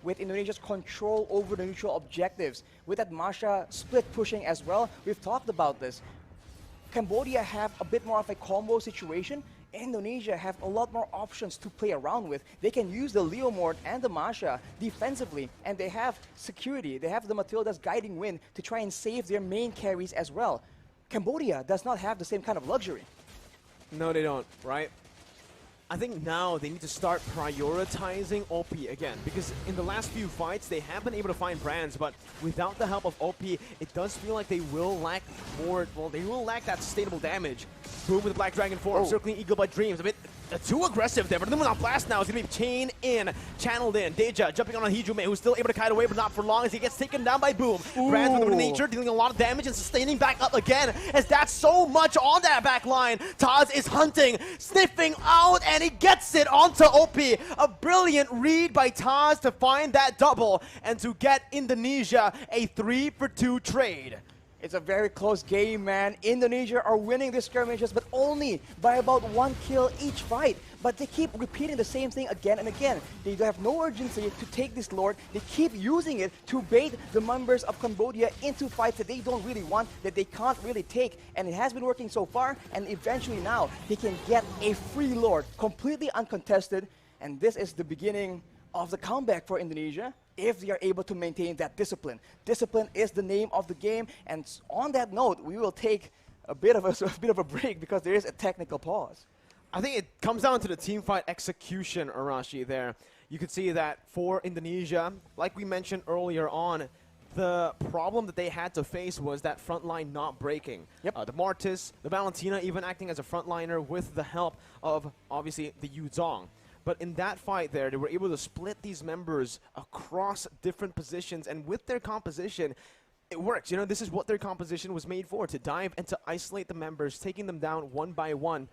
with Indonesia's control over the neutral objectives. With that Masha split pushing as well, we've talked about this. Cambodia have a bit more of a combo situation. Indonesia have a lot more options to play around with. They can use the Leomord and the Masha defensively, and they have security. They have the Matilda's Guiding Wind to try and save their main carries as well. Cambodia does not have the same kind of luxury. No, they don't, right? I think now they need to start prioritizing OP again, because in the last few fights they have been able to find brands, but without the help of OP, it does feel like they will lack more, well, they will lack that sustainable damage. Boom with the Black Dragon form, circling Eagle by Dreams, a bit too aggressive there, but the on Blast now is going to be chained in, channeled in. Deja jumping on Hijume, who's still able to kite away, but not for long as he gets taken down by Boom. Brands with the nature, dealing a lot of damage and sustaining back up again, as that's so much on that back line. Taz is hunting, sniffing out, and he gets it onto OP. A brilliant read by Taz to find that double and to get Indonesia a 3-for-2 trade. It's a very close game, man. Indonesia are winning these skirmishes, but only by about 1 kill each fight. But they keep repeating the same thing again and again. They have no urgency to take this Lord. They keep using it to bait the members of Cambodia into fights that they don't really want, that they can't really take. And it has been working so far, and eventually now he can get a free Lord, completely uncontested. And this is the beginning of the comeback for Indonesia, if they are able to maintain that discipline. Discipline is the name of the game, and on that note, we will take a bit of a break because there is a technical pause. I think it comes down to the team fight execution, Arashi, there. You could see that for Indonesia, like we mentioned earlier on, the problem that they had to face was that front line not breaking. Yep. The Mortis, the Valentina even acting as a frontliner with the help of, obviously, the Yuzong. But in that fight there, they were able to split these members across different positions, and with their composition, it works. You know, this is what their composition was made for, to dive and to isolate the members, taking them down one by one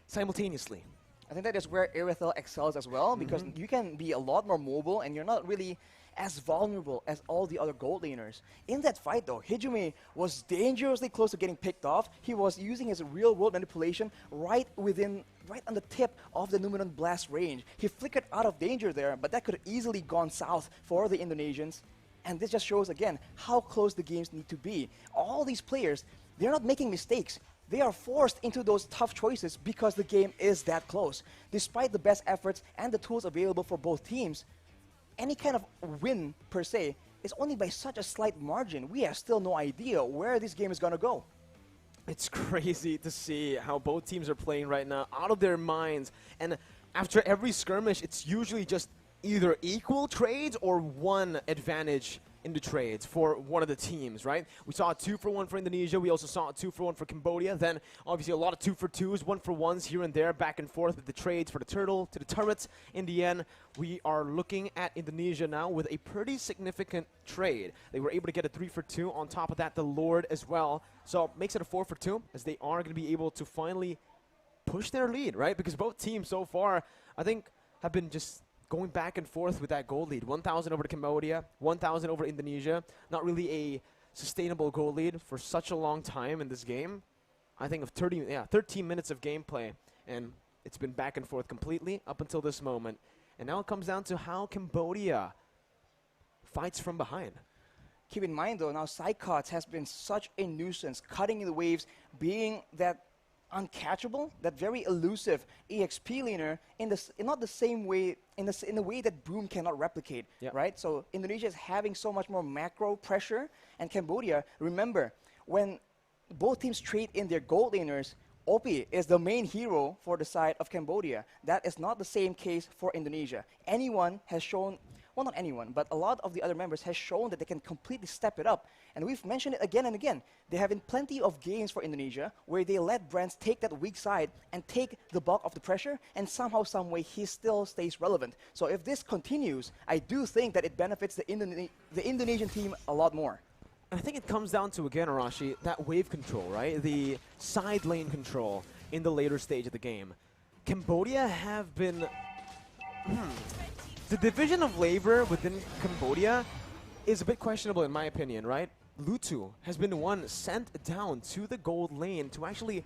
simultaneously. I think that is where Irithel excels as well, because you can be a lot more mobile and you're not really as vulnerable as all the other gold laners. In that fight though, Hijume was dangerously close to getting picked off. He was using his real world manipulation right on the tip of the Numenon Blast range. He flickered out of danger there, but that could have easily gone south for the Indonesians. And this just shows again how close the games need to be. All these players, they're not making mistakes. They are forced into those tough choices because the game is that close. Despite the best efforts and the tools available for both teams, any kind of win, per se, is only by such a slight margin. We have still no idea where this game is going to go. It's crazy to see how both teams are playing right now, out of their minds. And after every skirmish, it's usually just either equal trades or one advantage in the trades for one of the teams, right? We saw a 2-for-1 for Indonesia. We also saw a 2-for-1 for Cambodia. Then, obviously, a lot of 2-for-2s, 1-for-1s here and there, back and forth with the trades for the turtle to the turrets. In the end, we are looking at Indonesia now with a pretty significant trade. They were able to get a 3-for-2. On top of that, the Lord as well. So, makes it a 4-for-2, as they are going to be able to finally push their lead, right? Because both teams so far, I think, have been just going back and forth with that gold lead. 1,000 over to Cambodia, 1,000 over Indonesia. Not really a sustainable gold lead for such a long time in this game. I think of 13 minutes of gameplay, and it's been back and forth completely up until this moment. And now it comes down to how Cambodia fights from behind. Keep in mind though, now Psychots has been such a nuisance, cutting in the waves, being that uncatchable, that very elusive EXP laner in not the same way, in the way that Boom cannot replicate, right? So Indonesia is having so much more macro pressure, and Cambodia, remember, when both teams trade in their gold laners, OP is the main hero for the side of Cambodia. That is not the same case for Indonesia. Anyone has shown, well, not anyone, but a lot of the other members has shown that they can completely step it up. And we've mentioned it again and again. There have been plenty of games for Indonesia where they let brands take that weak side and take the bulk of the pressure, and somehow, some way, he still stays relevant. So if this continues, I do think that it benefits the Indonesian team a lot more. I think it comes down to, again, Arashi, that wave control, right? The side lane control in the later stage of the game. Cambodia have been... The division of labor within Cambodia is a bit questionable in my opinion, right? Lutu has been the one sent down to the gold lane to actually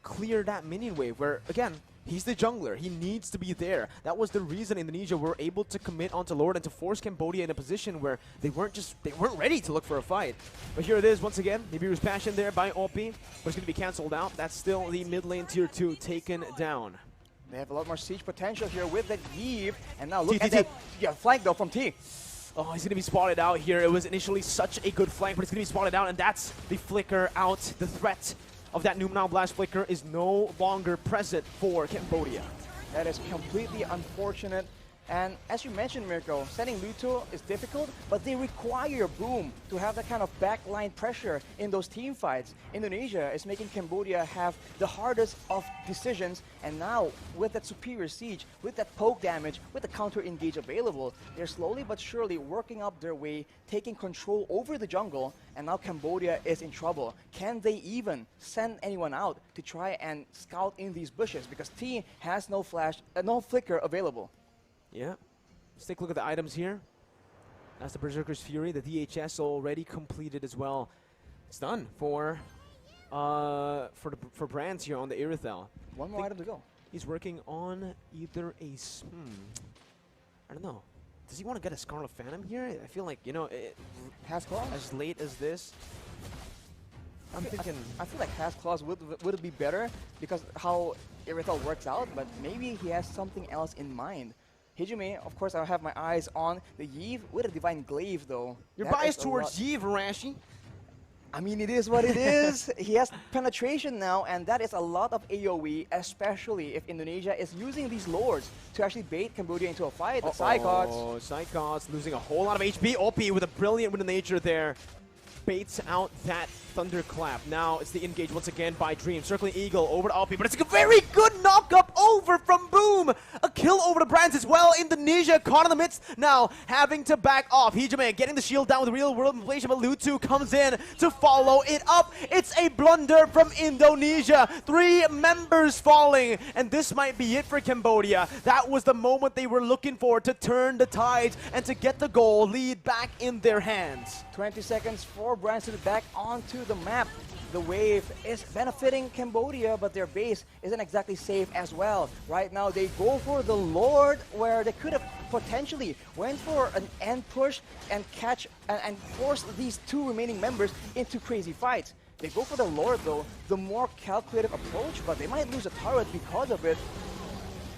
clear that minion wave where, again, He's the jungler. He needs to be there. That was the reason Indonesia were able to commit onto Lord and to force Cambodia in a position where they weren't ready to look for a fight. But here it is once again. Nibiru's passion there by Oppi, but it's going to be cancelled out. That's still the mid lane tier 2 taken down. They have a lot more siege potential here with that Iesf, and now look at that flank though from T. Oh, he's going to be spotted out here. It was initially such a good flank, but it's going to be spotted out, and that's the flicker out. The threat of that Numenal Blast flicker is no longer present for Cambodia. That is completely unfortunate. And as you mentioned, Mirko, setting Luto is difficult, but they require Boom to have that kind of backline pressure in those team fights. Indonesia is making Cambodia have the hardest of decisions, and now with that superior siege, with that poke damage, with the counter engage available, they're slowly but surely working up their way, taking control over the jungle, and now Cambodia is in trouble. Can they even send anyone out to try and scout in these bushes? Because T has no flash, no flicker available. Yeah, let's take a look at the items here. That's the Berserker's Fury, the DHS already completed as well. It's done for Brands here on the Irithel. One more item to go. He's working on either a I don't know. Does he want to get a Scarlet Phantom here? I feel like, you know, Has claws? as late as this. I'm thinking. I feel like Has claws would be better because how Irithel works out, but maybe he has something else in mind. Hijime, of course, I have my eyes on the Iesf with a Divine Glaive, though. You're biased towards Iesf, Arashi. I mean, it is what it is. He has penetration now, and that is a lot of AoE, especially if Indonesia is using these lords to actually bait Cambodia into a fight. The Psychots. Oh, Psychots losing a whole lot of HP. OP with a brilliant win of nature there. Baits out that Thunderclap. Now it's the engage once again by Dream. Circling Eagle over to Alpi, but it's a very good knock-up over from Boom. A kill over to Brands as well. Indonesia caught in the midst, now having to back off. Hijime getting the shield down with real-world inflation, but Lutu comes in to follow it up. It's a blunder from Indonesia. 3 members falling, and this might be it for Cambodia. That was the moment they were looking for to turn the tides and to get the goal lead back in their hands. 20 seconds for Brands to be back onto the map. The wave is benefiting Cambodia, but their base isn't exactly safe as well. Right now, they go for the Lord, where they could have potentially went for an end push and catch and force these 2 remaining members into crazy fights. They go for the Lord, though, the more calculative approach, but they might lose a turret because of it.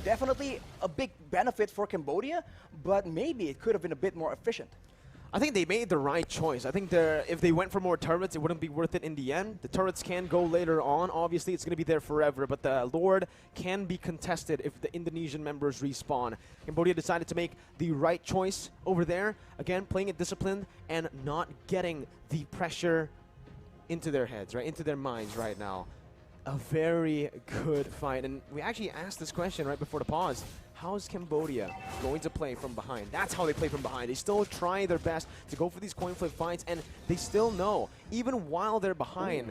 Definitely a big benefit for Cambodia, but maybe it could have been a bit more efficient. I think they made the right choice. I think if they went for more turrets, it wouldn't be worth it in the end. The turrets can go later on. Obviously, it's going to be there forever, but the Lord can be contested if the Indonesian members respawn. Cambodia decided to make the right choice over there. Again, playing it disciplined and not getting the pressure into their heads, right, into their minds right now. A very good fight. And we actually asked this question right before the pause. How's Cambodia going to play from behind? That's how they play from behind. They still try their best to go for these coin flip fights, and they still know, even while they're behind,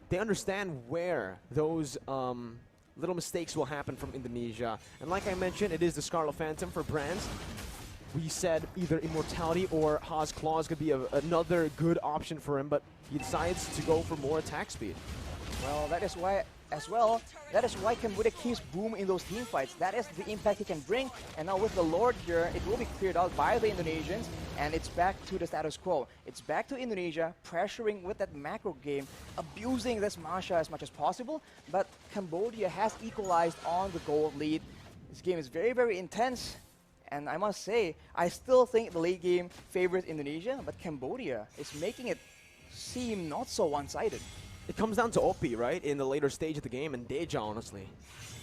they understand where those little mistakes will happen from Indonesia. And like I mentioned, it is the Scarlet Phantom for Brands. We said either Immortality or Haas Claws could be another good option for him, but he decides to go for more attack speed. Well, that is why, as well, that is why Cambodia keeps Boom in those team fights. That is the impact he can bring. And now with the Lord here, it will be cleared out by the Indonesians, and it's back to the status quo. It's back to Indonesia, pressuring with that macro game, abusing this Masha as much as possible, but Cambodia has equalized on the gold lead. This game is very, very intense, and I must say, I still think the late game favors Indonesia, but Cambodia is making it seem not so one-sided. It comes down to Oppi, right, in the later stage of the game, and Deja, honestly.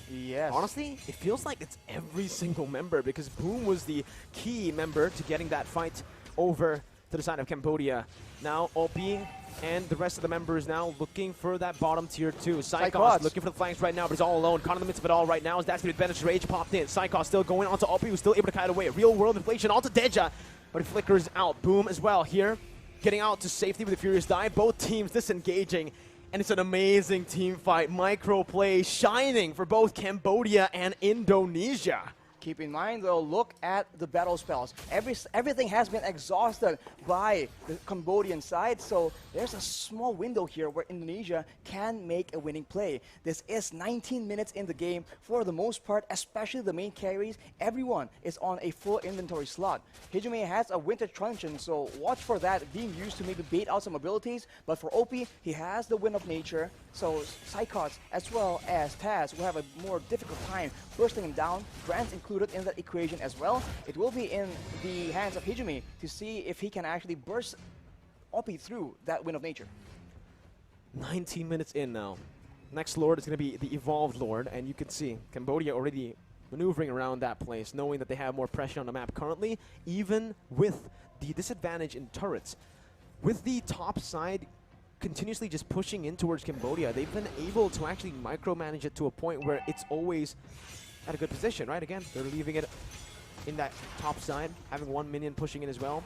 Yes. Honestly, it feels like it's every single member, because Boom was the key member to getting that fight over to the side of Cambodia. Now, Oppi and the rest of the members now looking for that bottom tier 2. Psychos looking for the flanks right now, but he's all alone. Caught in the midst of it all right now. As that's going to advantage. Rage popped in. Psychos still going onto Oppi, who's still able to kite away. Real world inflation onto Deja, but it flickers out. Boom as well here, getting out to safety with a Furious Dive. Both teams disengaging. And it's an amazing team fight. Micro play shining for both Cambodia and Indonesia. Keep in mind, though, look at the battle spells. Everything has been exhausted by the Cambodian side, so there's a small window here where Indonesia can make a winning play. This is 19 minutes in the game. For the most part, especially the main carries, everyone is on a full inventory slot. Hijime has a Winter Truncheon, so watch for that being used to maybe bait out some abilities, but for OP, he has the Wind of Nature, so Psychots as well as Taz will have a more difficult time bursting him down. Grant's included in that equation as well. It will be in the hands of Hijime to see if he can actually burst OP through that Wind of Nature. 19 minutes in now. Next Lord is going to be the Evolved Lord, and you can see Cambodia already maneuvering around that place, knowing that they have more pressure on the map currently, even with the disadvantage in turrets. With the top side continuously just pushing in towards Cambodia, they've been able to actually micromanage it to a point where it's always at a good position, right? Again, they're leaving it in that top side, having one minion pushing in as well.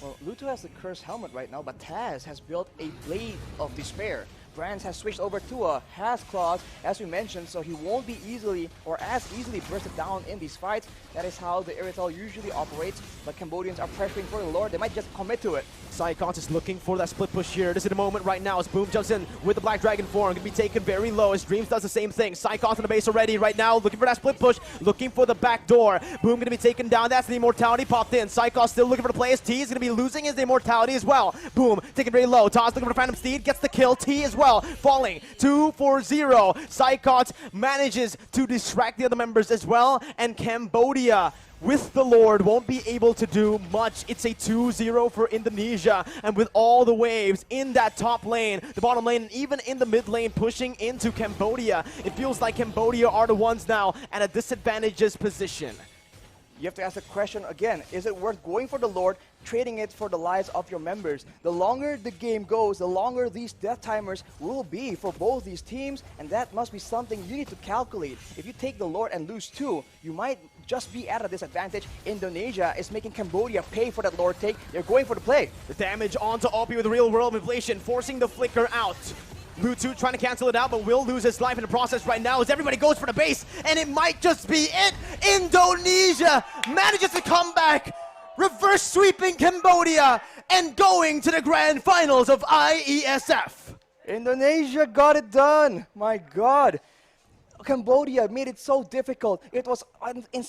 Well, Luto has the Cursed Helmet right now, but Taz has built a Blade of Despair. Brands has switched over to a Has Claws, as we mentioned, so he won't be easily or as easily bursted down in these fights. That is how the Irithel usually operates, but Cambodians are pressuring for the Lord. They might just commit to it. Psychots is looking for that split push here. This is the moment right now as Boom jumps in with the Black Dragon form. Going to be taken very low as Dreams does the same thing. Psychots on the base already right now, looking for that split push, looking for the back door. Boom going to be taken down. That's the Immortality popped in. Psychots still looking for the play as T is going to be losing his Immortality as well. Boom taken very low. Taz looking for Phantom Steed, gets the kill. T as well, falling 2-4-0. Psychots manages to distract the other members as well, and Cambodia with the Lord won't be able to do much. It's a 2-0 for Indonesia, and with all the waves in that top lane, the bottom lane, and even in the mid lane pushing into Cambodia, it feels like Cambodia are the ones now at a disadvantageous position. You have to ask the question again, is it worth going for the Lord, trading it for the lives of your members? The longer the game goes, the longer these death timers will be for both these teams, and that must be something you need to calculate. If you take the Lord and lose 2, you might just be at a disadvantage. Indonesia is making Cambodia pay for that Lord take. They're going for the play. The damage onto Opie with real world inflation, forcing the flicker out. Lutu trying to cancel it out, but will lose his life in the process right now as everybody goes for the base, and it might just be it. Indonesia manages to come back, reverse sweeping Cambodia, and going to the grand finals of IESF. Indonesia got it done. My God. Cambodia made it so difficult. It was in